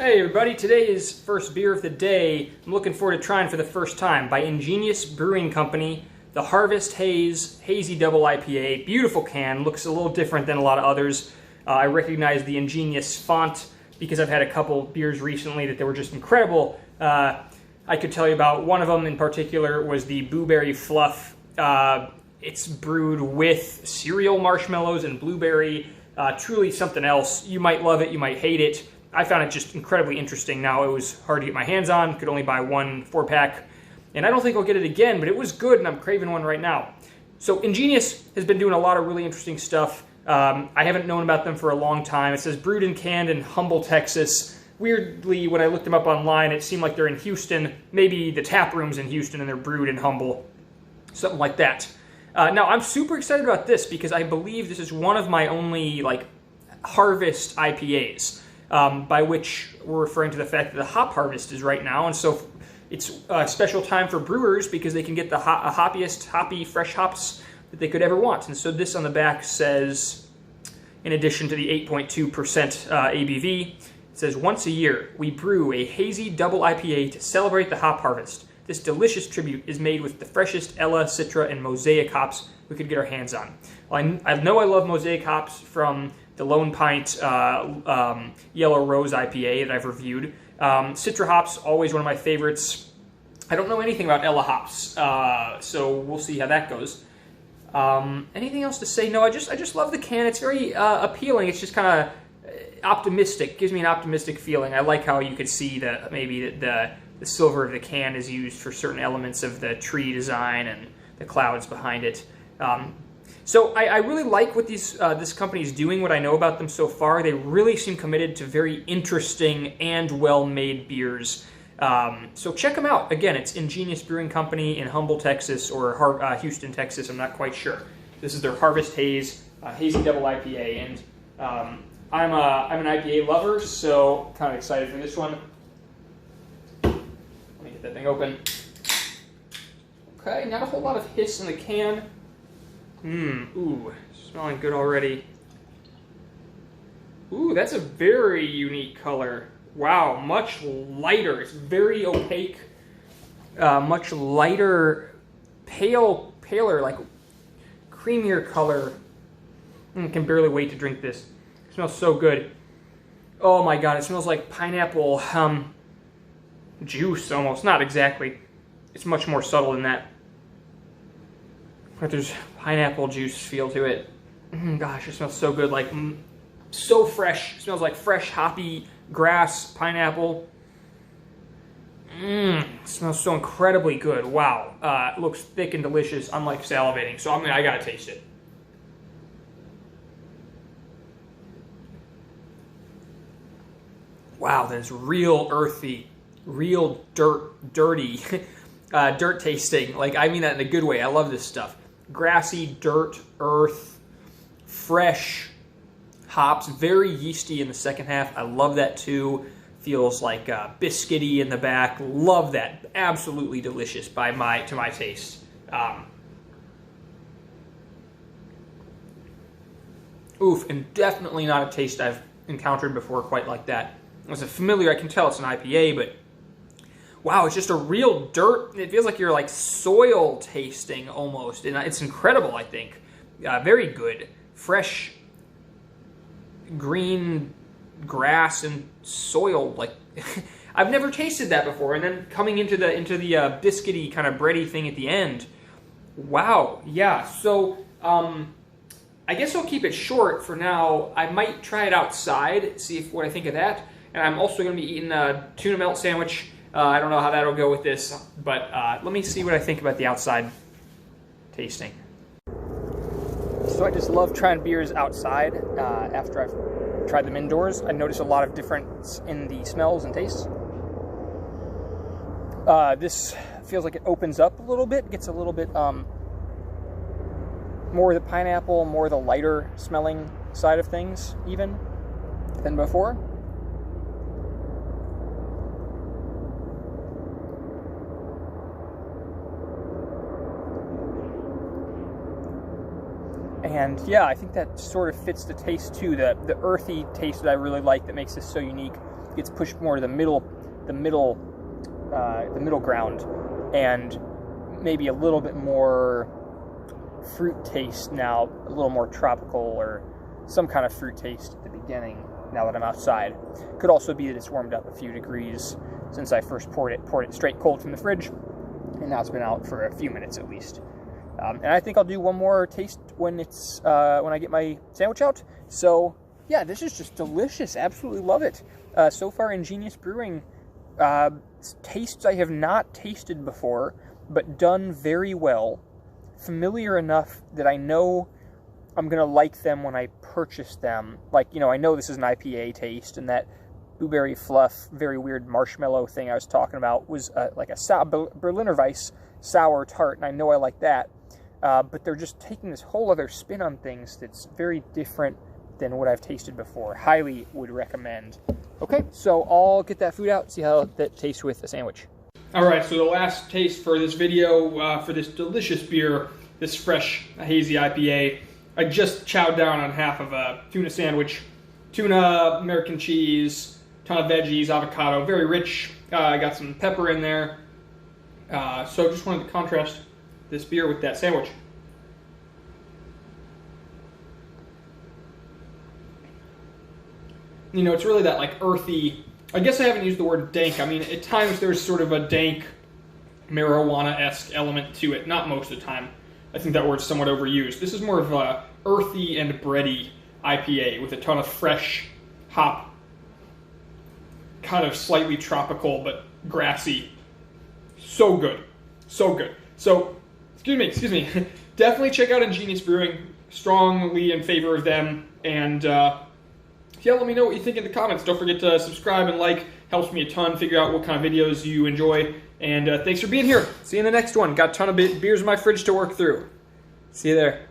Hey everybody, today is first beer of the day. I'm looking forward to trying for the first time by Ingenious Brewing Company, the Harvest Haze Hazy Double IPA. Beautiful can, looks a little different than a lot of others. I recognize the Ingenious font because I've had a couple beers recently that they were just incredible. I could tell you about one of them in particular was the Blueberry Fluff. It's brewed with cereal marshmallows and blueberry. Truly something else. You might love it, you might hate it. I found it just incredibly interesting. Now, it was hard to get my hands on, could only buy one 4-pack, and I don't think I'll get it again, but it was good, and I'm craving one right now. So Ingenious has been doing a lot of really interesting stuff. I haven't known about them for a long time. It says brewed and canned in Humble, Texas. Weirdly, when I looked them up online, it seemed like they're in Houston. Maybe the tap room's in Houston and they're brewed in Humble. Something like that. Now, I'm super excited about this because I believe this is one of my only, harvest IPAs. By which we're referring to the fact that the hop harvest is right now, and so it's a special time for brewers because they can get the hoppiest, hoppy, fresh hops that they could ever want. And so this on the back says, in addition to the 8.2% ABV, it says, once a year, we brew a Hazy Double IPA to celebrate the hop harvest. This delicious tribute is made with the freshest Ella, Citra, and Mosaic hops we could get our hands on. Well, I know I love Mosaic hops from the Lone Pint Yellow Rose IPA that I've reviewed. Citra hops, always one of my favorites. I don't know anything about Ella hops, so we'll see how that goes. Anything else to say? No, I just love the can. It's very appealing. It's just kind of optimistic. Gives me an optimistic feeling. I like how you could see that maybe the silver of the can is used for certain elements of the tree design and the clouds behind it. So I really like what this company is doing, what I know about them so far. They really seem committed to very interesting and well-made beers. So check them out. Again, it's Ingenious Brewing Company in Humble, Texas, or Houston, Texas. I'm not quite sure. This is their Harvest Haze Hazy Double IPA, and I'm an IPA lover, so kind of excited for this one. Let me get that thing open. Okay, not a whole lot of hiss in the can. Ooh, smelling good already. Ooh, that's a very unique color. Wow, much lighter. It's very opaque. Much lighter, paler, like creamier color. Can barely wait to drink this. It smells so good. Oh my god, it smells like pineapple juice almost. Not exactly. It's much more subtle than that. But there's pineapple juice feel to it. Gosh, it smells so good, like so fresh. It smells like fresh, hoppy grass, pineapple. It smells so incredibly good. Wow, it looks thick and delicious, unlike salivating. So I gotta taste it. Wow, that is real earthy, real dirty, dirt tasting. Like, I mean that in a good way. I love this stuff. Grassy, dirt, earth, fresh hops, very yeasty in the second half. I love that too. Feels like biscuity in the back. Love that. Absolutely delicious to my taste. Oof, and definitely not a taste I've encountered before quite like that. It's familiar. I can tell it's an IPA, but wow, it's just a real dirt. It feels like you're like soil tasting almost, and it's incredible, I think. Very good. Fresh green grass and soil. Like, I've never tasted that before, and then coming into the biscuity kind of bready thing at the end. Wow, yeah. So I guess I'll keep it short for now. I might try it outside, see what I think of that. And I'm also going to be eating a tuna melt sandwich. I don't know how that'll go with this, but let me see what I think about the outside tasting. So I just love trying beers outside after I've tried them indoors. I notice a lot of difference in the smells and tastes. This feels like it opens up a little bit, gets a little bit more of the pineapple, more of the lighter smelling side of things even than before. And yeah, I think that sort of fits the taste too, the earthy taste that I really like that makes this so unique. gets pushed more to the middle ground, and maybe a little bit more fruit taste now, a little more tropical or some kind of fruit taste at the beginning now that I'm outside. Could also be that it's warmed up a few degrees since I first poured it straight cold from the fridge, and now it's been out for a few minutes at least. And I think I'll do one more taste when I get my sandwich out. So yeah, this is just delicious. Absolutely love it. So far, Ingenious Brewing tastes I have not tasted before, but done very well. Familiar enough that I know I'm going to like them when I purchase them. Like, you know, I know this is an IPA taste, and that blueberry fluff, very weird marshmallow thing I was talking about was like a Berliner Weiss sour tart, and I know I like that. But they're just taking this whole other spin on things that's very different than what I've tasted before. Highly would recommend. Okay, so I'll get that food out, see how that tastes with a sandwich. All right, so the last taste for this video, for this delicious beer, this fresh hazy IPA. I just chowed down on half of a tuna sandwich. Tuna, American cheese, ton of veggies, avocado, very rich. I got some pepper in there. So just wanted to contrast this beer with that sandwich. You know, it's really that like earthy, I guess I haven't used the word dank. I mean, at times there's sort of a dank marijuana-esque element to it. Not most of the time. I think that word's somewhat overused. This is more of a earthy and bready IPA with a ton of fresh hop, kind of slightly tropical but grassy. So good. So good. So, excuse me. Definitely check out Ingenious Brewing. Strongly in favor of them. And yeah, let me know what you think in the comments. Don't forget to subscribe and like. Helps me a ton. Figure out what kind of videos you enjoy. And thanks for being here. See you in the next one. Got a ton of beers in my fridge to work through. See you there.